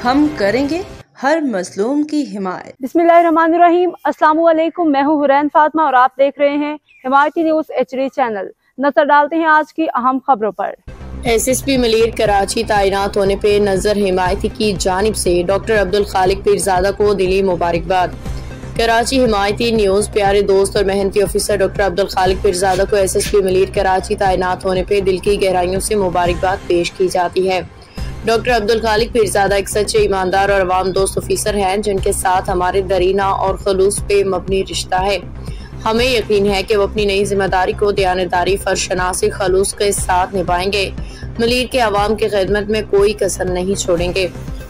हम करेंगे हर मजलूम की हिमायत। बिस्मिल्लाहिर्रहमानिर्रहीम। अस्सलाम वालेकुम। मैं हूँ हुरैन फातिमा और आप देख रहे हैं हिमायती न्यूज़ HD चैनल। नजर डालते हैं आज की अहम खबरों पर। SSP मलीर कराची तैनात होने पे नजर हिमायती की जानिब से डॉक्टर अब्दुल खालिक पीरजादा को दिली मुबारकबाद। कराची हिमायती न्यूज़ प्यारे दोस्त और मेहनती ऑफिसर डॉक्टर अब्दुल खालिक पीरजादा को SSP मलीर कराची तैनात होने पे दिल की गहराइयों से मुबारकबाद पेश की जाती है। डॉक्टर अब्दुल खालिक पीरजादा एक सच्चे ईमानदार और अवाम दोस्त ऑफिसर हैं जिनके साथ हमारे दरीना और खलूस पे मबनी रिश्ता है। हमें यकीन है कि वो अपनी नई जिम्मेदारी को दयानतदारी, फर्शनासी, खलूस के साथ निभाएंगे। मलीर के अवाम की खिदमत में कोई कसर नहीं छोड़ेंगे।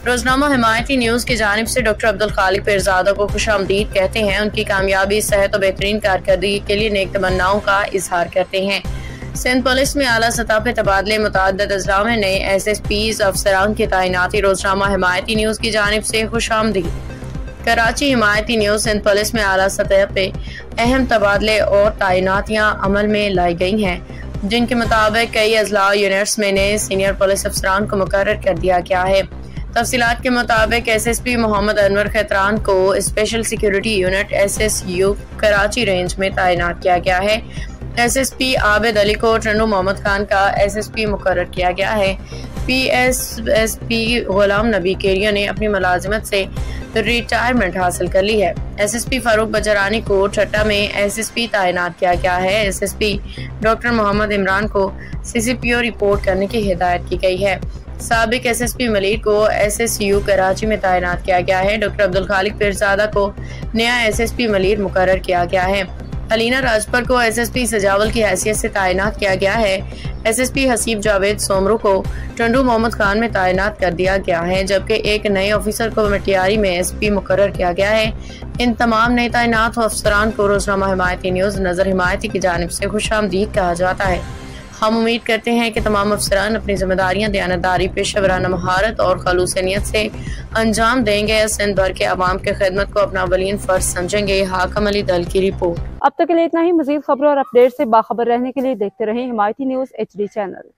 रोजनामा हिमायती न्यूज़ की जानिब से डॉक्टर अब्दुल खालिक पीरजादा को खुशामदीद कहते हैं। उनकी कामयाबी, सेहत और बेहतरीन कारकर्दगी के लिए नेक तमन्नाओं का इजहार करते हैं। सिंध पुलिस में आला सतह पे तबादले, मुतअद्दिद अजला में नए SSPs अफसरान की तैनाती। रोजनामा हिमायती न्यूज़ की जानिब से खुशामदीद। कराची हिमायती न्यूज़ सिंध पुलिस में आला सतह पे अहम तबादले और तैनातियां अमल में लाई गई हैं, जिनके मुताबिक कई अजला यूनिट्स में नए सीनियर पुलिस अफसरान को मुकर्रर कर दिया गया है। तफसीलात के मुताबिक SSP मोहम्मद अनवर खैतरान को special security unit SSU Karachi range में तैनात किया गया है। SSP आबिद अली को टंडू मोहम्मद खान का SSP मुकर्रर किया गया है। PSSP गुलाम नबी केरिया ने अपनी मुलाजिमत से रिटायरमेंट हासिल कर ली है। SSP फारूक बजरानी को ठट्टा में SSP तैनात किया गया है। SSP डॉक्टर मोहम्मद इमरान को CCPO रिपोर्ट करने की हिदायत की गई है। साबिक SSP मलीर को SSU कराची में तैनात किया गया है। डॉक्टर अब्दुल खालिक पीरजादा को नया SSP मलीर मुकर्रर किया गया है। अलीना राजपर को SSP सजावल की हैसियत से तैनात किया गया है। SSP हसीब जावेद सोमरू को टंडू मोहम्मद खान में तैनात कर दिया गया है, जबकि एक नए ऑफिसर को मटियारी में SP मुकर्रर किया गया है। इन तमाम नए तैनात अफसरान को रोजनामा हिमायती न्यूज़ नजर हिमायती की जानिब से खुशामदीद कहा जाता है। हम उम्मीद करते हैं कि तमाम अफसरान अपनी जिम्मेदारियां दयानतदारी, पेशेवराना महारत और खलूस नियत से अंजाम देंगे। सिंध भर के अवाम की खिदमत को अपना अवलीन फर्ज समझेंगे। हाकम अली दल की रिपोर्ट। अब तक के लिए इतना ही। मजीद खबरों और अपडेट से बाखबर रहने के लिए देखते रहें हिमायती न्यूज़ HD चैनल।